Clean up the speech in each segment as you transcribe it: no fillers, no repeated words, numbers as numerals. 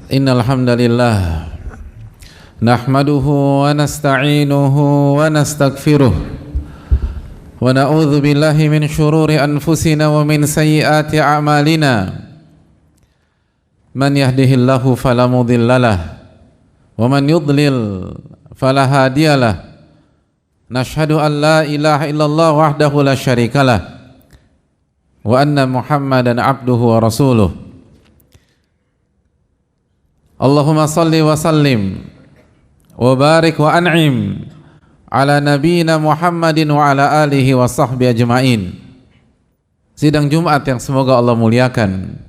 Innal hamdalillah nahmaduhu wa nasta'inuhu wa nastaghfiruh wa na'udzu billahi min shururi anfusina wa min sayyiati a'malina. Man yahdihillahu fala mudhillalah wa man yudlil fala hadiyalah. Nashhadu an la ilaha illallah wahdahu la syarikalah wa anna Muhammadan abduhu wa rasuluh. Allahumma salli wa sallim wa barik wa an'im ala nabiyyina Muhammadin wa ala alihi wa sahbihi ajma'in. Sidang Jumat yang semoga Allah muliakan.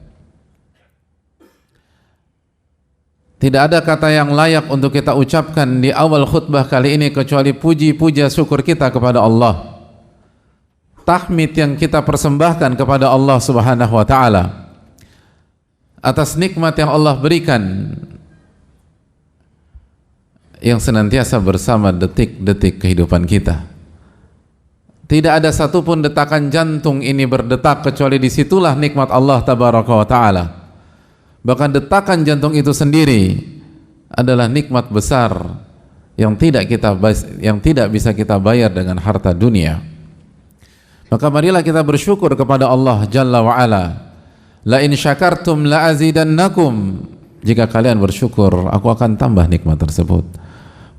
Tidak ada kata yang layak untuk kita ucapkan di awal khutbah kali ini kecuali puji puja syukur kita kepada Allah. Tahmid yang kita persembahkan kepada Allah Subhanahu wa taala atas nikmat yang Allah berikan yang senantiasa bersama detik-detik kehidupan kita. Tidak ada satupun detakan jantung ini berdetak kecuali disitulah nikmat Allah Tabaraka wa Ta'ala. Bahkan detakan jantung itu sendiri adalah nikmat besar yang tidak bisa kita bayar dengan harta dunia. Maka marilah kita bersyukur kepada Allah Jalla wa Ala. La in syakartum la azidannakum. Jika kalian bersyukur, aku akan tambah nikmat tersebut.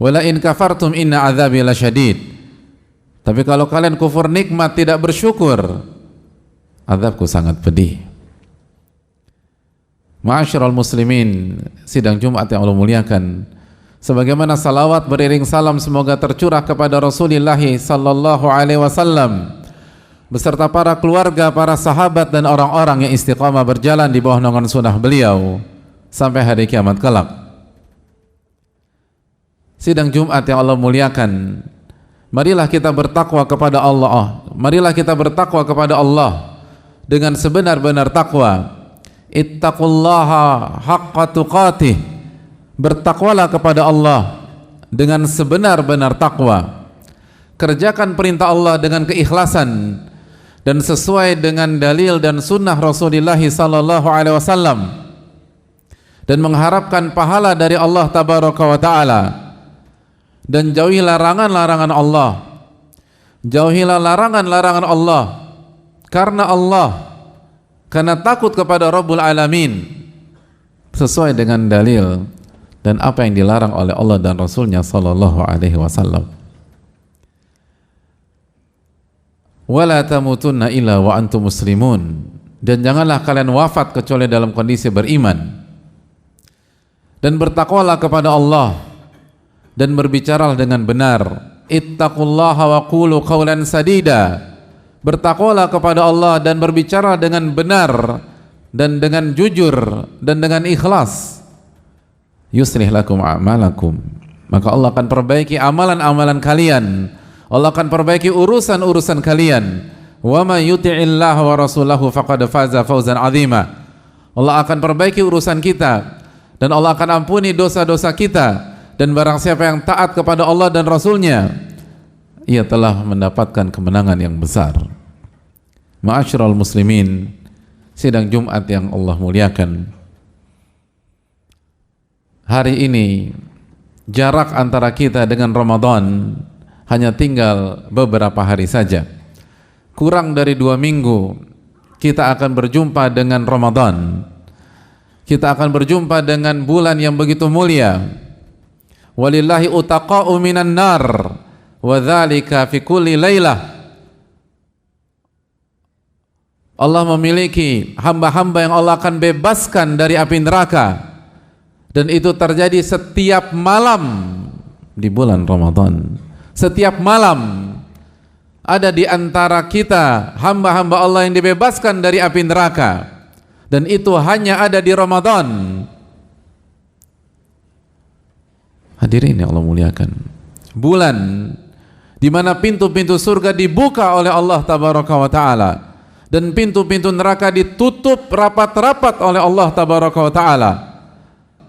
Wa la in kafartum inna azabi lasyadid. Tapi kalau kalian kufur nikmat, tidak bersyukur, azabku sangat pedih. Ma'asyiral muslimin, sidang Jumat yang Allah muliakan, sebagaimana salawat beriring salam semoga tercurah kepada Rasulullah sallallahu alaihi wasallam beserta para keluarga, para sahabat dan orang-orang yang istiqamah berjalan di bawah naungan sunnah beliau sampai hari kiamat kelak. Sidang Jumat yang Allah muliakan, marilah kita bertakwa kepada Allah. Marilah kita bertakwa kepada Allah dengan sebenar-benar takwa. Ittaqullaha haqqa tuqatih. Bertakwalah kepada Allah dengan sebenar-benar takwa. Kerjakan perintah Allah dengan keikhlasan dan sesuai dengan dalil dan sunnah Rasulullah sallallahu alaihi wasallam, dan mengharapkan pahala dari Allah Tabaraka wa Ta'ala. Dan jauhi larangan-larangan Allah. Jauhilah larangan-larangan Allah karena takut kepada Rabbul Alamin, sesuai dengan dalil dan apa yang dilarang oleh Allah dan Rasulnya sallallahu alaihi wasallam. Wala tamutunna illa wa antum muslimun. Dan janganlah kalian wafat kecuali dalam kondisi beriman. Dan bertakwalah kepada Allah dan berbicaralah dengan benar. Ittaqullaha wa qulu qawlan sadida. Bertakwalah kepada Allah dan berbicara dengan benar dan dengan jujur dan dengan ikhlas. Yuslih lakum a'malakum. Maka Allah akan perbaiki amalan-amalan kalian. Allah akan perbaiki urusan-urusan kalian. Wa may yuti'illaha wa rasulahu faqad faza fawzan 'azima. Allah akan perbaiki urusan kita dan Allah akan ampuni dosa-dosa kita, dan barang siapa yang taat kepada Allah dan Rasulnya, ia telah mendapatkan kemenangan yang besar. Ma'asyiral muslimin, sidang Jumat yang Allah muliakan, hari ini jarak antara kita dengan Ramadan hanya tinggal beberapa hari saja. Kurang dari 2 minggu kita akan berjumpa dengan Ramadan. Kita akan berjumpa dengan bulan yang begitu mulia. Walillahi utaqa'u minan nar wa dzalika fi kulli lailah. Allah memiliki hamba-hamba yang Allah akan bebaskan dari api neraka, dan itu terjadi setiap malam di bulan Ramadan. Setiap malam ada di antara kita hamba-hamba Allah yang dibebaskan dari api neraka, dan itu hanya ada di Ramadan. Hadirin yang Allah muliakan, bulan di mana pintu-pintu surga dibuka oleh Allah Tabaraka wa Ta'ala, dan pintu-pintu neraka ditutup rapat-rapat oleh Allah Tabaraka wa Ta'ala.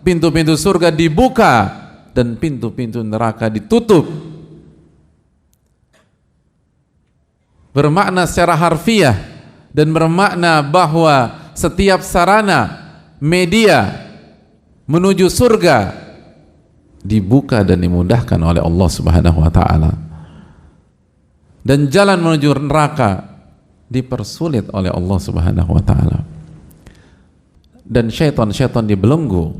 Pintu-pintu surga dibuka dan pintu-pintu neraka ditutup. Bermakna secara harfiah dan bermakna bahwa setiap sarana, media menuju surga dibuka dan dimudahkan oleh Allah Subhanahu wa taala, dan jalan menuju neraka dipersulit oleh Allah Subhanahu wa taala, dan syaitan-syaitan dibelenggu.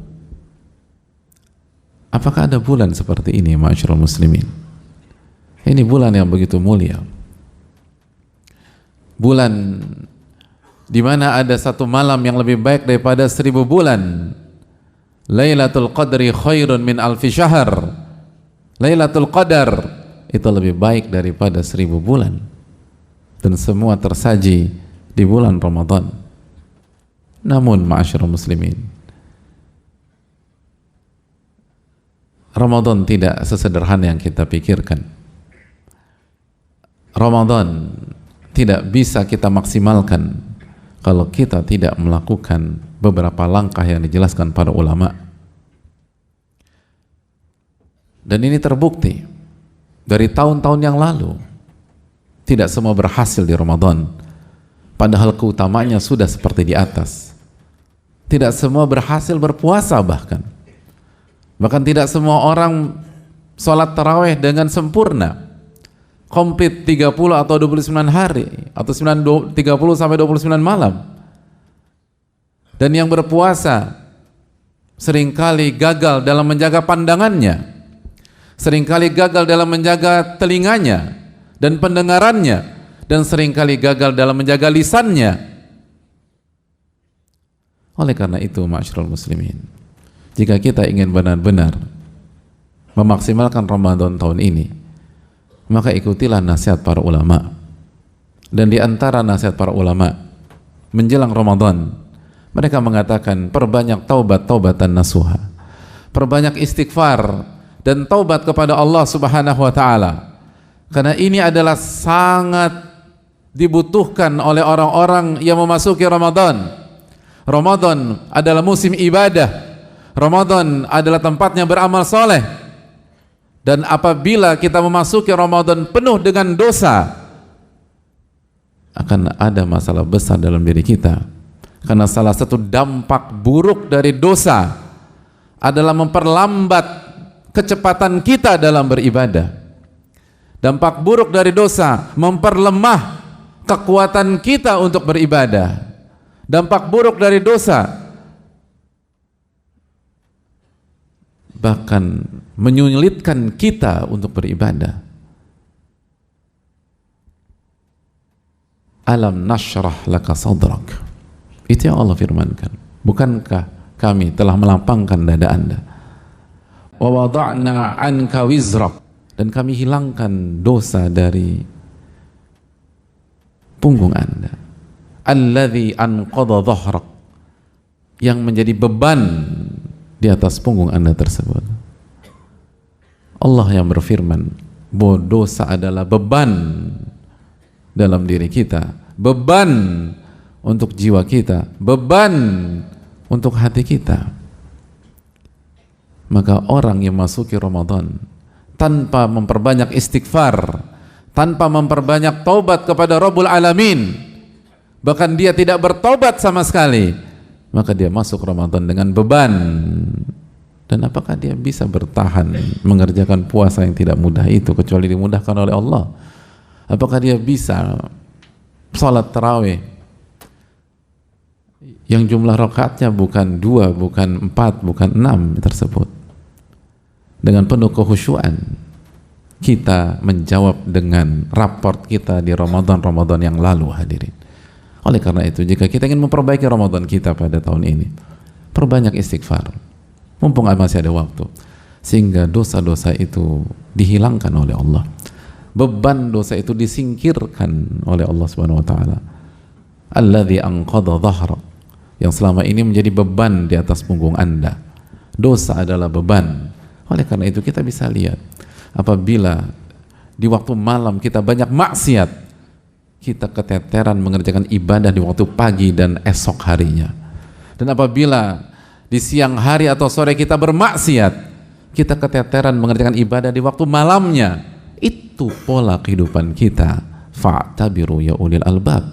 Apakah ada bulan seperti ini, ma'asyiral muslimin? Ini bulan yang begitu mulia, bulan di mana ada satu malam yang lebih baik daripada 1000 bulan. Lailatul Qadri khairun min alfi syahr. Lailatul Qadar itu lebih baik daripada 1000 bulan, dan semua tersaji di bulan Ramadan. Namun ma'asyiral muslimin, Ramadan tidak sesederhana yang kita pikirkan. Ramadan tidak bisa kita maksimalkan kalau kita tidak melakukan beberapa langkah yang dijelaskan para ulama. Dan ini terbukti dari tahun-tahun yang lalu. Tidak semua berhasil di Ramadan, padahal keutamanya sudah seperti di atas. Tidak semua berhasil berpuasa, bahkan tidak semua orang sholat tarawih dengan sempurna, komplit 30 atau 29 hari atau 30 sampai 29 malam. Dan yang berpuasa seringkali gagal dalam menjaga pandangannya, seringkali gagal dalam menjaga telinganya dan pendengarannya, dan seringkali gagal dalam menjaga lisannya. Oleh karena itu, ma'asyiral muslimin, jika kita ingin benar-benar memaksimalkan Ramadan tahun ini, maka ikutilah nasihat para ulama. Dan di antara nasihat para ulama menjelang Ramadan, mereka mengatakan perbanyak taubat-taubatan nasuha, perbanyak istighfar dan taubat kepada Allah Subhanahu wa taala, karena ini adalah sangat dibutuhkan oleh orang-orang yang memasuki Ramadan. Ramadan adalah musim ibadah, Ramadan adalah tempatnya beramal soleh. Dan apabila kita memasuki Ramadan penuh dengan dosa, akan ada masalah besar dalam diri kita. Karena salah satu dampak buruk dari dosa adalah memperlambat kecepatan kita dalam beribadah. Dampak buruk dari dosa memperlemah kekuatan kita untuk beribadah. Dampak buruk dari dosa bahkan menyulitkan kita untuk beribadah. Alam nashrah laka sadrak, itu yang Allah firmankan. Bukankah kami telah melapangkan dada anda? Wa wada'na anka wizrak, dan kami hilangkan dosa dari punggung anda. Alladzi anqadha dhahrak, yang menjadi beban di atas punggung anda tersebut. Allah yang berfirman bahwa dosa adalah beban dalam diri kita, beban untuk jiwa kita, beban untuk hati kita. Maka orang yang masuki Ramadan tanpa memperbanyak istighfar, tanpa memperbanyak taubat kepada Rabbul Alamin, bahkan dia tidak bertaubat sama sekali, maka dia masuk Ramadan dengan beban. Dan apakah dia bisa bertahan mengerjakan puasa yang tidak mudah itu kecuali dimudahkan oleh Allah? Apakah dia bisa salat tarawih yang jumlah rakaatnya bukan 2, bukan 4, bukan 6 tersebut dengan penuh kekhusyuan? Kita menjawab dengan raport kita di Ramadan yang lalu, hadirin. Oleh karena itu, jika kita ingin memperbaiki Ramadan kita pada tahun ini, perbanyak istighfar mumpung masih ada waktu, sehingga dosa-dosa itu dihilangkan oleh Allah, beban dosa itu disingkirkan oleh Allah Subhanahu wa taala. Alladzi anqadha dhahrak, yang selama ini menjadi beban di atas punggung anda. Dosa adalah beban. Oleh karena itu kita bisa lihat, apabila di waktu malam kita banyak maksiat, kita keteteran mengerjakan ibadah di waktu pagi dan esok harinya. Dan apabila di siang hari atau sore kita bermaksiat, kita keteteran mengerjakan ibadah di waktu malamnya. Itu pola kehidupan kita. Fa'tabiru ya ulil albab,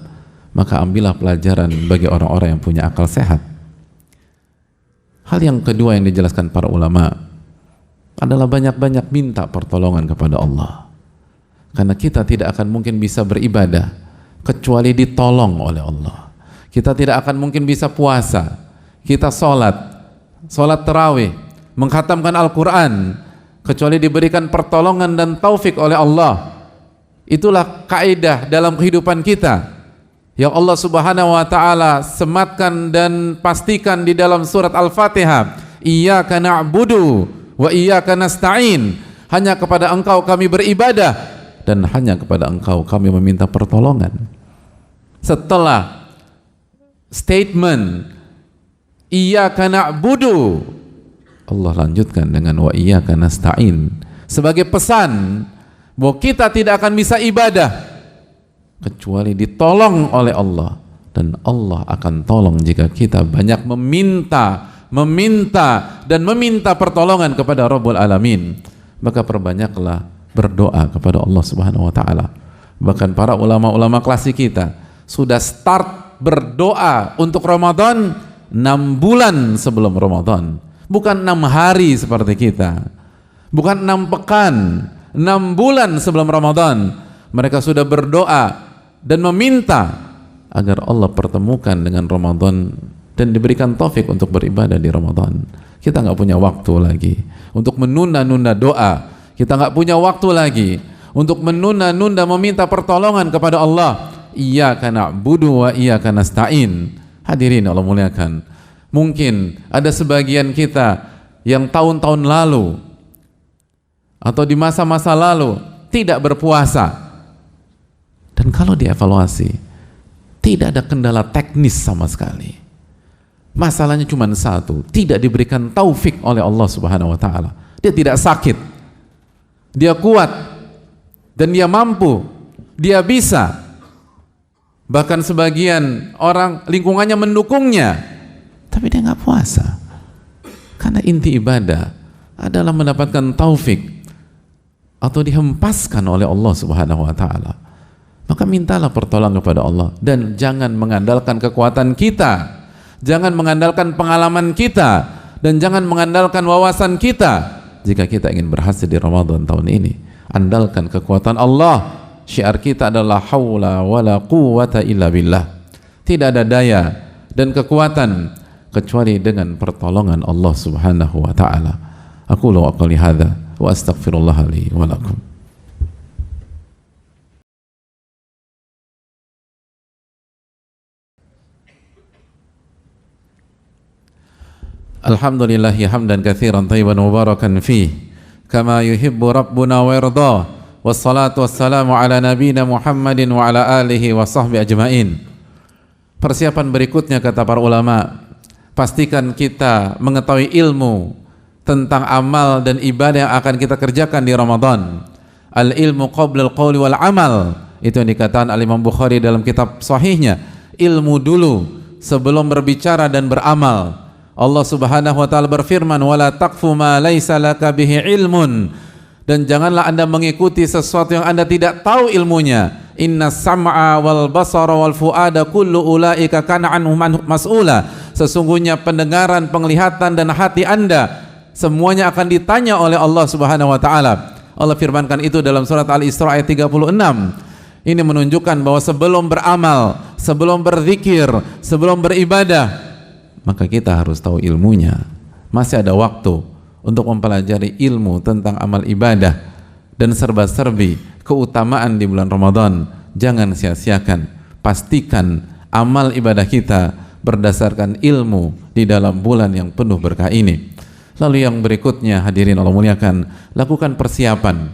maka ambillah pelajaran bagi orang-orang yang punya akal sehat. Hal yang kedua yang dijelaskan para ulama adalah banyak-banyak minta pertolongan kepada Allah. Karena kita tidak akan mungkin bisa beribadah kecuali ditolong oleh Allah. Kita tidak akan mungkin bisa puasa, kita sholat tarawih, mengkhatamkan Al-Quran, kecuali diberikan pertolongan dan taufik oleh Allah. Itulah kaidah dalam kehidupan kita yang Allah Subhanahu wa taala sematkan dan pastikan di dalam surat Al-Fatihah. Iyyaka na'budu wa iyyaka nasta'in. Hanya kepada Engkau kami beribadah dan hanya kepada Engkau kami meminta pertolongan. Setelah statement iyyaka na'budu, Allah lanjutkan dengan wa iyyaka nasta'in sebagai pesan bahwa kita tidak akan bisa ibadah kecuali ditolong oleh Allah, dan Allah akan tolong jika kita banyak meminta dan meminta pertolongan kepada Rabbul Alamin. Maka perbanyaklah berdoa kepada Allah Subhanahu wa taala. Bahkan para ulama-ulama klasik kita sudah start berdoa untuk Ramadan 6 bulan sebelum Ramadan. Bukan 6 hari seperti kita, bukan 6 pekan, 6 bulan sebelum Ramadan mereka sudah berdoa dan meminta agar Allah pertemukan dengan Ramadan dan diberikan taufik untuk beribadah di Ramadan. Kita nggak punya waktu lagi untuk menunda-nunda doa. Kita nggak punya waktu lagi untuk menunda-nunda meminta pertolongan kepada Allah. Iyyaka na'budu wa iyyaka nasta'in. Hadirin Allah muliakan, mungkin ada sebagian kita yang tahun-tahun lalu atau di masa-masa lalu tidak berpuasa, dan kalau dievaluasi tidak ada kendala teknis sama sekali. Masalahnya cuma satu, tidak diberikan taufik oleh Allah Subhanahu wa taala. Dia tidak sakit, dia kuat dan dia mampu, dia bisa. Bahkan sebagian orang lingkungannya mendukungnya, tapi dia nggak puasa. Karena inti ibadah adalah mendapatkan taufik atau dihempaskan oleh Allah Subhanahu wa taala. Maka mintalah pertolongan kepada Allah dan jangan mengandalkan kekuatan kita, jangan mengandalkan pengalaman kita, dan jangan mengandalkan wawasan kita. Jika kita ingin berhasil di Ramadan tahun ini, andalkan kekuatan Allah. Syiar kita adalah haula wala quwwata illa billah. Tidak ada daya dan kekuatan kecuali dengan pertolongan Allah Subhanahu wa taala. Aqulu qouli hadza wa astaghfirullah li wa lakum. Alhamdulillahi hamdan katsiran thayyiban mubarakan fih kama yuhibbu rabbuna wa yarda. Wassalatu wassalamu ala nabiyina Muhammadin wa ala alihi wa sahbihi ajmain. Persiapan berikutnya kata para ulama, pastikan kita mengetahui ilmu tentang amal dan ibadah yang akan kita kerjakan di Ramadan. Al ilmu qabla al qawli wal amal, itu yang dikatakan Al-Imam Bukhari dalam kitab sahihnya. Ilmu dulu sebelum berbicara dan beramal. Allah Subhanahu wa taala berfirman, wala taqfu ma laisa laka bihi ilmun, dan janganlah Anda mengikuti sesuatu yang Anda tidak tahu ilmunya. Inna sam'a wal basara wal fuada kullu ulaika kana anhu mas'ula. Sesungguhnya pendengaran, penglihatan dan hati Anda semuanya akan ditanya oleh Allah Subhanahu wa taala. Allah firmankan itu dalam surat Al-Isra ayat 36. Ini menunjukkan bahwa sebelum beramal, sebelum berzikir, sebelum beribadah, maka kita harus tahu ilmunya. Masih ada waktu untuk mempelajari ilmu tentang amal ibadah dan serba-serbi keutamaan di bulan Ramadan. Jangan sia-siakan. Pastikan amal ibadah kita berdasarkan ilmu di dalam bulan yang penuh berkah ini. Lalu yang berikutnya, hadirin Allah muliakan, lakukan persiapan.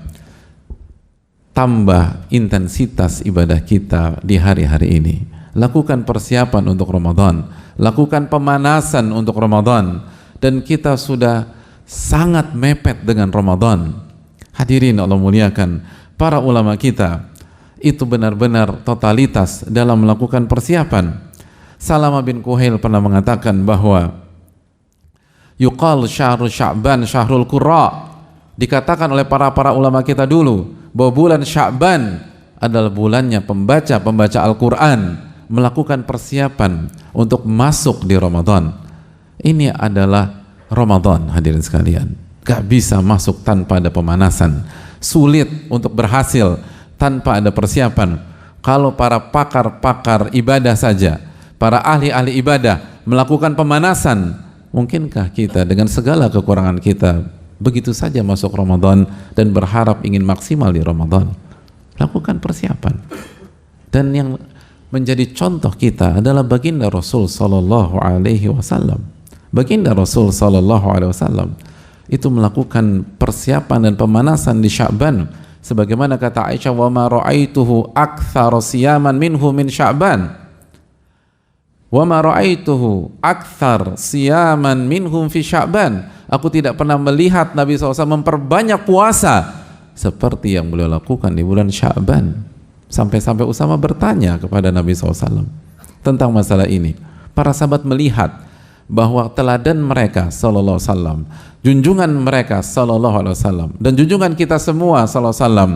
Tambah intensitas ibadah kita di hari-hari ini. Lakukan persiapan untuk Ramadan, lakukan pemanasan untuk Ramadan, dan kita sudah sangat mepet dengan Ramadan. Hadirin Allah muliakan, para ulama kita itu benar-benar totalitas dalam melakukan persiapan. Salama bin Kuhail pernah mengatakan bahwa yuqal syahrul Sya'ban syahrul qurra. Dikatakan oleh para ulama kita dulu bahwa bulan Sya'ban adalah bulannya pembaca Al-Quran, melakukan persiapan untuk masuk di Ramadan. Ini adalah Ramadan, hadirin sekalian, gak bisa masuk tanpa ada pemanasan. Sulit untuk berhasil tanpa ada persiapan. Kalau para pakar-pakar ibadah saja, para ahli-ahli ibadah melakukan pemanasan, mungkinkah kita dengan segala kekurangan kita begitu saja masuk Ramadan dan berharap ingin maksimal di Ramadan? Lakukan persiapan. Dan yang menjadi contoh kita adalah baginda Rasul sallallahu alaihi wasallam. Baginda Rasul sallallahu alaihi wasallam itu melakukan persiapan dan pemanasan di Sya'ban, sebagaimana kata Aisyah, wa ma ra'aituhu aktsara siyaman minhu min Sya'ban, wa ma ra'aituhu aktsar siyaman minhum fi Sya'ban. Aku tidak pernah melihat Nabi SAW memperbanyak puasa seperti yang beliau lakukan di bulan Sya'ban. Sampai-sampai Usama bertanya kepada Nabi SAW tentang masalah ini. Para sahabat melihat bahwa teladan mereka sallallahu alaihi wasallam, junjungan mereka sallallahu alaihi wasallam, dan junjungan kita semua sallallahu alaihi wasallam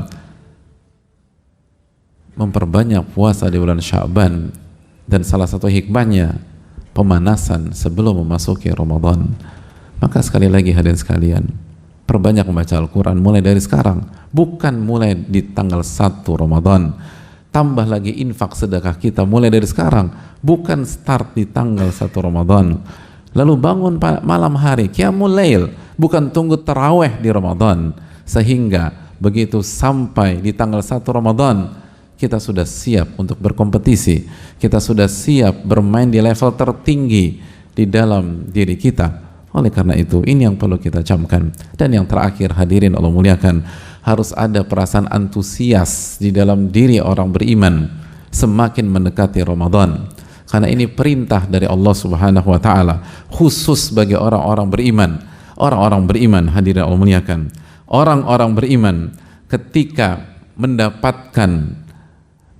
memperbanyak puasa di bulan Sya'ban, dan salah satu hikmahnya pemanasan sebelum memasuki Ramadan. Maka sekali lagi hadirin sekalian, perbanyak membaca Al-Quran mulai dari sekarang, bukan mulai di tanggal 1 Ramadan. Tambah lagi infak sedekah kita mulai dari sekarang, bukan start di tanggal 1 Ramadan. Lalu bangun malam hari, qiyamul lail, bukan tunggu taraweh di Ramadan, sehingga begitu sampai di tanggal 1 Ramadan kita sudah siap untuk berkompetisi, kita sudah siap bermain di level tertinggi di dalam diri kita. Oleh karena itu, ini yang perlu kita camkan. Dan yang terakhir, hadirin Allah muliakan, harus ada perasaan antusias di dalam diri orang beriman semakin mendekati Ramadan, karena ini perintah dari Allah Subhanahu wa taala khusus bagi orang-orang beriman. Orang-orang beriman, hadirin Allah muliakan, orang-orang beriman ketika mendapatkan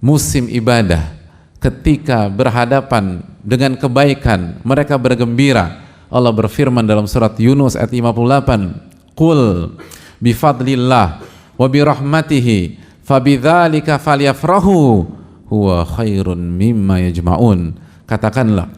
musim ibadah, ketika berhadapan dengan kebaikan, mereka bergembira. Allah berfirman dalam surat Yunus ayat 58, qul bifadlillah wa birahmatihi fabidzalika falyafrahu huwa khairun mimma yajma'un. Katakanlah,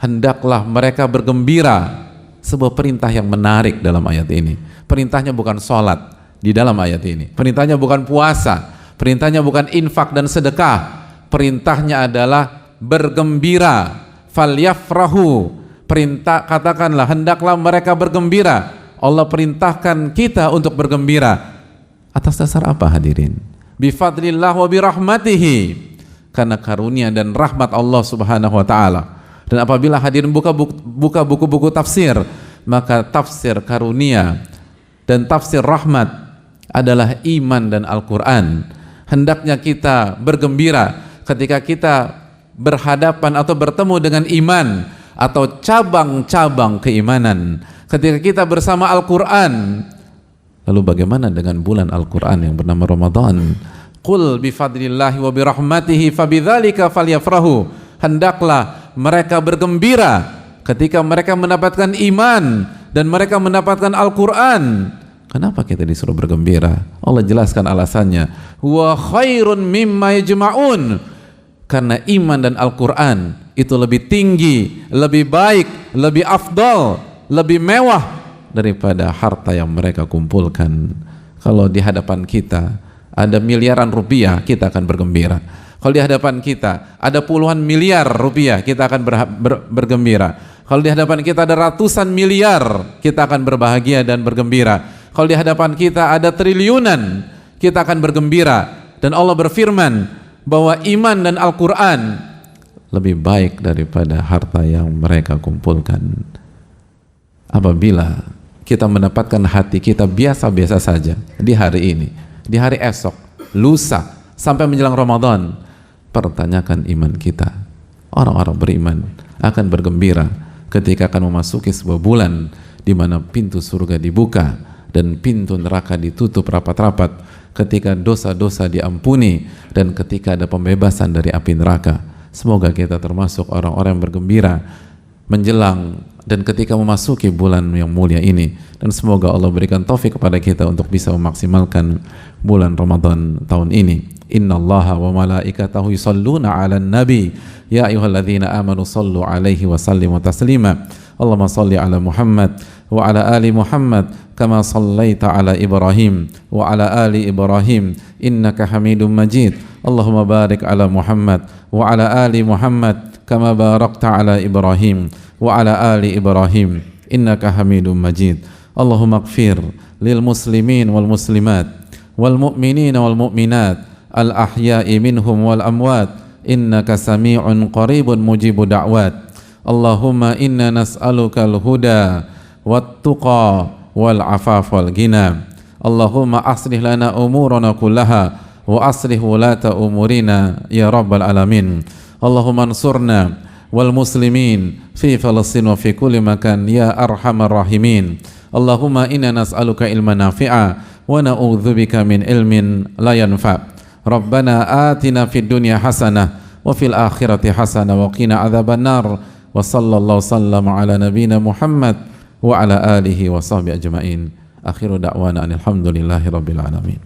hendaklah mereka bergembira. Sebuah perintah yang menarik dalam ayat ini. Perintahnya bukan sholat di dalam ayat ini, perintahnya bukan puasa, perintahnya bukan infak dan sedekah, perintahnya adalah bergembira. Falyafrahu, perintah, katakanlah hendaklah mereka bergembira. Allah perintahkan kita untuk bergembira atas dasar apa, hadirin? Bifadlillah wa birahmatihi, karena karunia dan rahmat Allah Subhanahu wa taala. Dan apabila hadirin buka buku-buku tafsir, maka tafsir karunia dan tafsir rahmat adalah iman dan Al-Quran. Hendaknya kita bergembira ketika kita berhadapan atau bertemu dengan iman atau cabang-cabang keimanan, ketika kita bersama Al-Quran. Lalu bagaimana dengan bulan Al-Quran yang bernama Ramadan? Qul bifadlillahi wa birahmatihi fabidzalika falyafrahu, hendaklah mereka bergembira ketika mereka mendapatkan iman dan mereka mendapatkan Al-Quran. Kenapa kita disuruh bergembira? Allah jelaskan alasannya, huwa khairun mimma yajma'un, karena iman dan Al-Quran itu lebih tinggi, lebih baik, lebih afdal, lebih mewah daripada harta yang mereka kumpulkan. Kalau di hadapan kita ada miliaran rupiah, kita akan bergembira. Kalau di hadapan kita ada puluhan miliar rupiah, kita akan bergembira. Kalau di hadapan kita ada ratusan miliar, kita akan berbahagia dan bergembira. Kalau di hadapan kita ada triliunan, kita akan bergembira. Dan Allah berfirman bahwa iman dan Al-Quran lebih baik daripada harta yang mereka kumpulkan. Apabila kita mendapatkan hati kita biasa-biasa saja di hari ini, di hari esok, lusa, sampai menjelang Ramadan, pertanyakan iman kita. Orang-orang beriman akan bergembira ketika akan memasuki sebuah bulan di mana pintu surga dibuka dan pintu neraka ditutup rapat-rapat, ketika dosa-dosa diampuni dan ketika ada pembebasan dari api neraka. Semoga kita termasuk orang-orang yang bergembira menjelang dan ketika memasuki bulan yang mulia ini, dan semoga Allah berikan taufik kepada kita untuk bisa memaksimalkan bulan Ramadan tahun ini. Innallaha wa malaikatahu yusalluna 'alan nabi ya ayyuhalladzina amanu sallu 'alaihi wa sallimu taslima. Allahumma salli ala Muhammad wa ala ali Muhammad kama sallaita ala Ibrahim wa ala ali Ibrahim innaka Hamidum Majid. Allahumma barik ala Muhammad wa ala ali Muhammad kama barakta ala Ibrahim wa ala ali Ibrahim innaka Hamidum Majid. Allahumma ighfir lil muslimin wal muslimat wal mu'minin wal mu'minat al ahya'i minhum wal amwat innaka sami'un qaribun mujibu da'wat. Allahumma inna nas'aluka al-huda wat-tuqa wal-afaf wal-ghina. Allahumma aslih lana umurana kullaha wa aslih wulata umurina ya rabbal alamin. Allahumma ansurna wal muslimin fi Falastin wa fi kulli makan ya arhamar rahimin. Allahumma inna nas'aluka ilman nafi'a wa na'udzubika min ilmin la yanfa'. Rabbana atina fid dunya hasanah wa fil akhirati hasanah wa qina adzaban nar. Wa sallallahu sallama ala nabiyyina Muhammad wa ala alihi wa sahbihi ajma'in. Akhiru da'wana alhamdulillahi rabbil alamin.